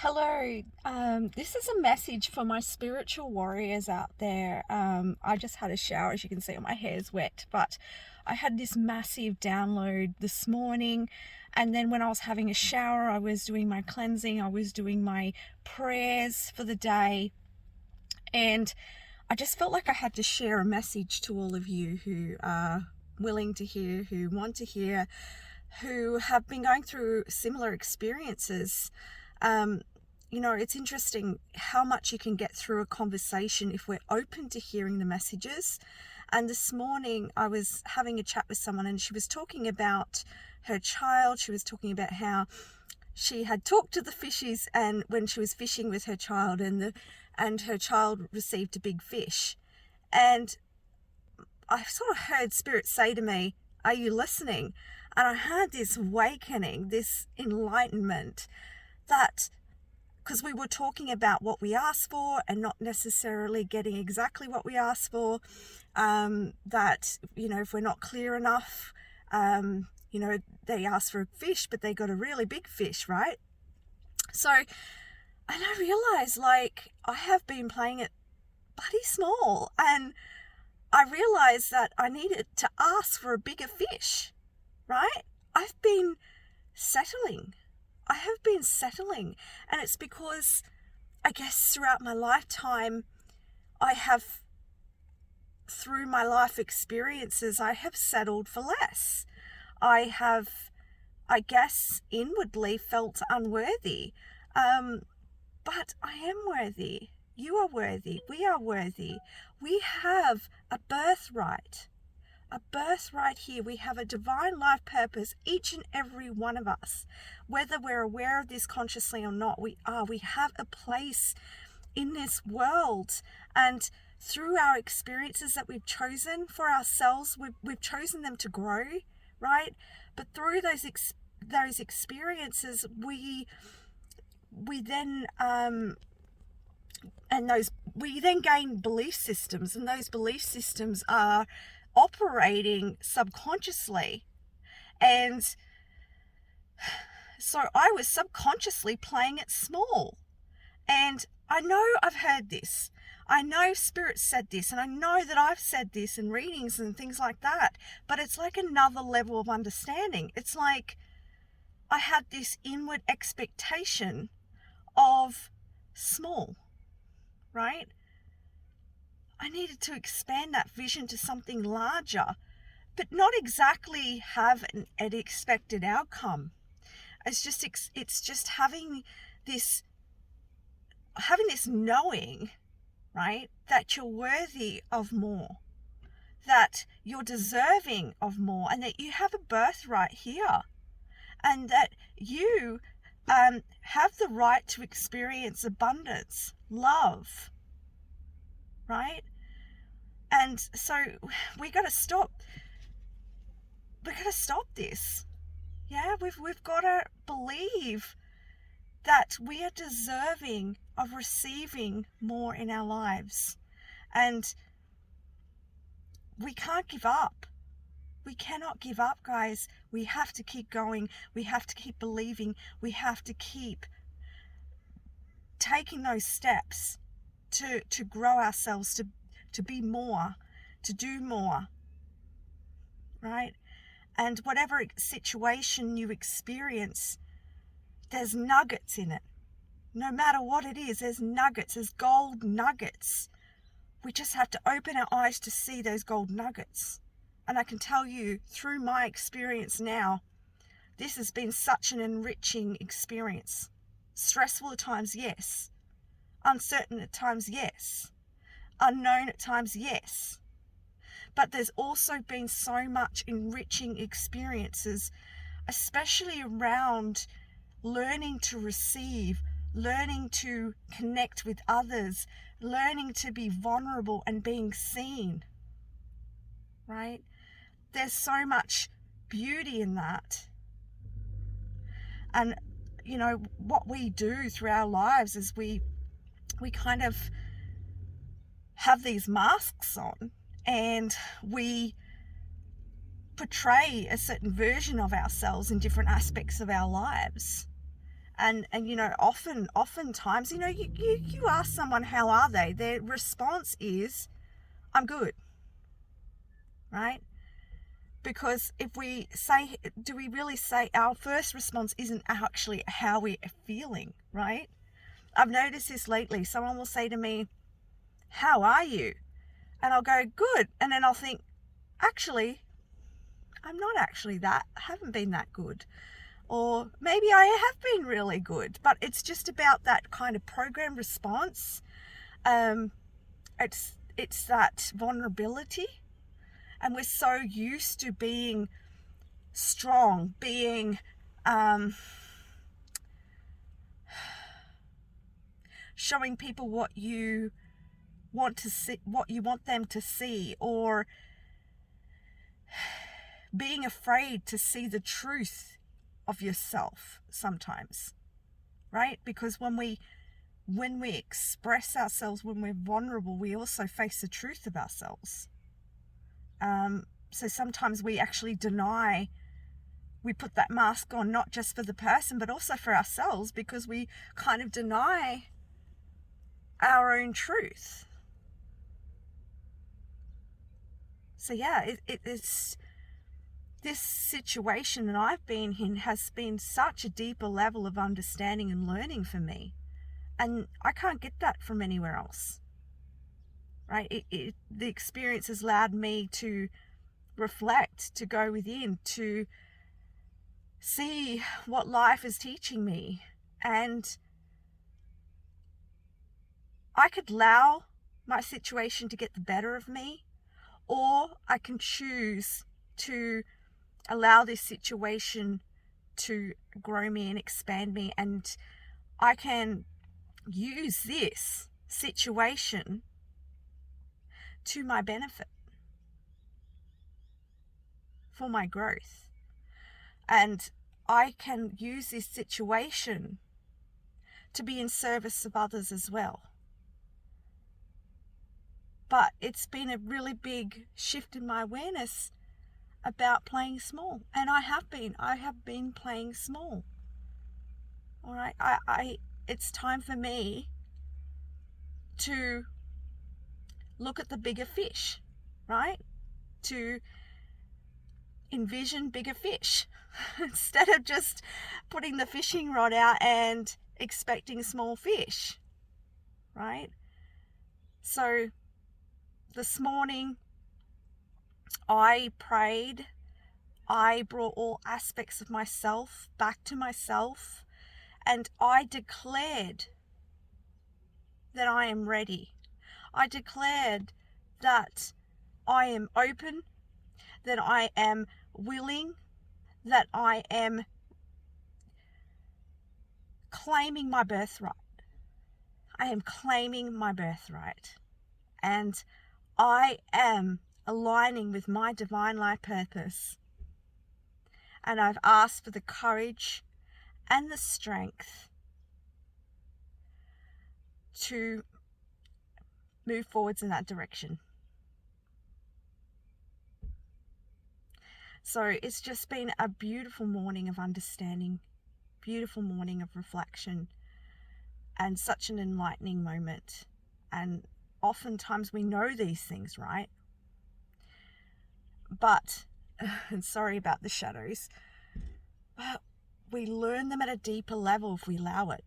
Hello, this is a message for my spiritual warriors out there. I just had a shower, as you can see, my hair's wet, but I had this massive download this morning. And then when I was having a shower, I was doing my cleansing, I was doing my prayers for the day. And I just felt like I had to share a message to all of you who are willing to hear, who want to hear, who have been going through similar experiences. It's interesting how much you can get through a conversation if we're open to hearing the messages. And this morning I was having a chat with someone and she was talking about her child. She was talking about how she had talked to the fishies and when she was fishing with her child and her child received a big fish. And I sort of heard Spirit say to me, "Are you listening?" And I had this awakening, this enlightenment that because we were talking about what we asked for and not necessarily getting exactly what we asked for, if we're not clear enough, they asked for a fish, but they got a really big fish, right? So, and I realized I have been playing it bloody small, and I realized that I needed to ask for a bigger fish, right? I've been settling. I have been settling, and it's because I guess throughout my lifetime, through my life experiences, I have settled for less. I have, I guess, inwardly felt unworthy, but I am worthy. You are worthy. We are worthy. We have a birthright. A birthright here. We have a divine life purpose, each and every one of us. Whether we're aware of this consciously or not, we have a place in this world. And through our experiences that we've chosen for ourselves, we've chosen them to grow, right? But through those experiences, we then gain belief systems, and those belief systems are operating subconsciously. And so I was subconsciously playing it small. And I know I've heard this. I know Spirit said this, and I know that I've said this in readings and things like that. But it's like another level of understanding. It's like I had this inward expectation of small, right? I needed to expand that vision to something larger, but not exactly have an expected outcome. It's just having this knowing, right, that you're worthy of more, that you're deserving of more, and that you have a birthright here, and that you have the right to experience abundance, love, right? And so we got to stop this. Yeah, we've got to believe that we are deserving of receiving more in our lives. And we can't give up. We cannot give up, guys. We have to keep going. We have to keep believing. We have to keep taking those steps to grow ourselves, to be more, to do more, right? And whatever situation you experience, there's nuggets in it. No matter what it is, there's nuggets, there's gold nuggets. We just have to open our eyes to see those gold nuggets. And I can tell you, through my experience now, this has been such an enriching experience. Stressful at times, yes. Uncertain at times, yes. Unknown at times, yes. But there's also been so much enriching experiences, especially around learning to receive, learning to connect with others, learning to be vulnerable and being seen, right? There's so much beauty in that. And, what we do through our lives is we kind of have these masks on, and we portray a certain version of ourselves in different aspects of our lives. And you know, oftentimes, you know, you ask someone how are they, their response is, I'm good, right? Because if we say, do we really say, our first response isn't actually how we are feeling, right? I've noticed this lately. Someone will say to me, how are you? And I'll go, good. And then I'll think, actually, I'm not actually that, I haven't been that good. Or maybe I have been really good, but it's just about that kind of program response. It's that vulnerability, and we're so used to being strong, being showing people what you want to see, what you want them to see, or being afraid to see the truth of yourself sometimes, right? Because when we express ourselves, when we're vulnerable, we also face the truth of ourselves. So sometimes we actually deny, we put that mask on, not just for the person, but also for ourselves, because we kind of deny our own truth. So yeah, it's this situation that I've been in has been such a deeper level of understanding and learning for me. And I can't get that from anywhere else, right? The experience has allowed me to reflect, to go within, to see what life is teaching me. And I could allow my situation to get the better of me, or I can choose to allow this situation to grow me and expand me, and I can use this situation to my benefit, for my growth. And I can use this situation to be in service of others as well. But it's been a really big shift in my awareness about playing small. And I have been playing small. All right. It's time for me to look at the bigger fish, right? To envision bigger fish instead of just putting the fishing rod out and expecting small fish, right? So this morning I prayed. I brought all aspects of myself back to myself, and I declared that I am ready. I declared that I am open, that I am willing, that I am claiming my birthright. I am claiming my birthright. And I am aligning with my divine life purpose. And I've asked for the courage and the strength to move forwards in that direction. So it's just been a beautiful morning of understanding, beautiful morning of reflection, and such an enlightening moment. And oftentimes we know these things, right? But, and sorry about the shadows, but we learn them at a deeper level if we allow it.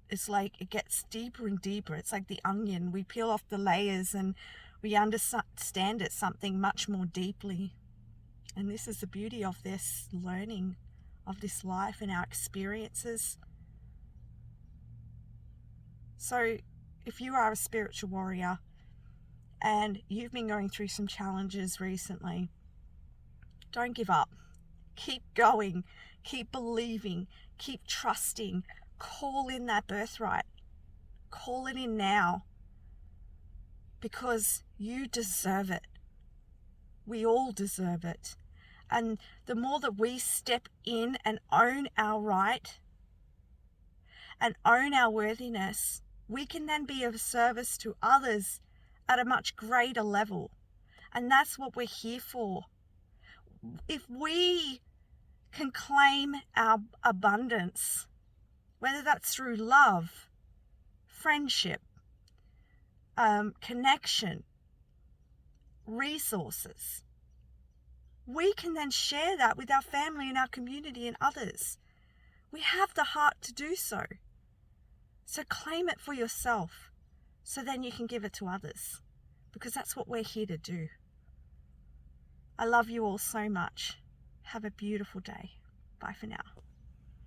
It's like it gets deeper and deeper. It's like the onion. We peel off the layers and we understand it something much more deeply. And this is the beauty of this learning of this life and our experiences. So if you are a spiritual warrior and you've been going through some challenges recently, don't give up. Keep going. Keep believing. Keep trusting. Call in that birthright. Call it in now. Because you deserve it. We all deserve it. And the more that we step in and own our right and own our worthiness, we can then be of service to others at a much greater level. And that's what we're here for. If we can claim our abundance, whether that's through love, friendship, connection, resources. We can then share that with our family and our community and others. We have the heart to do so. So claim it for yourself, so then you can give it to others, because that's what we're here to do. I love you all so much. Have a beautiful day. Bye for now.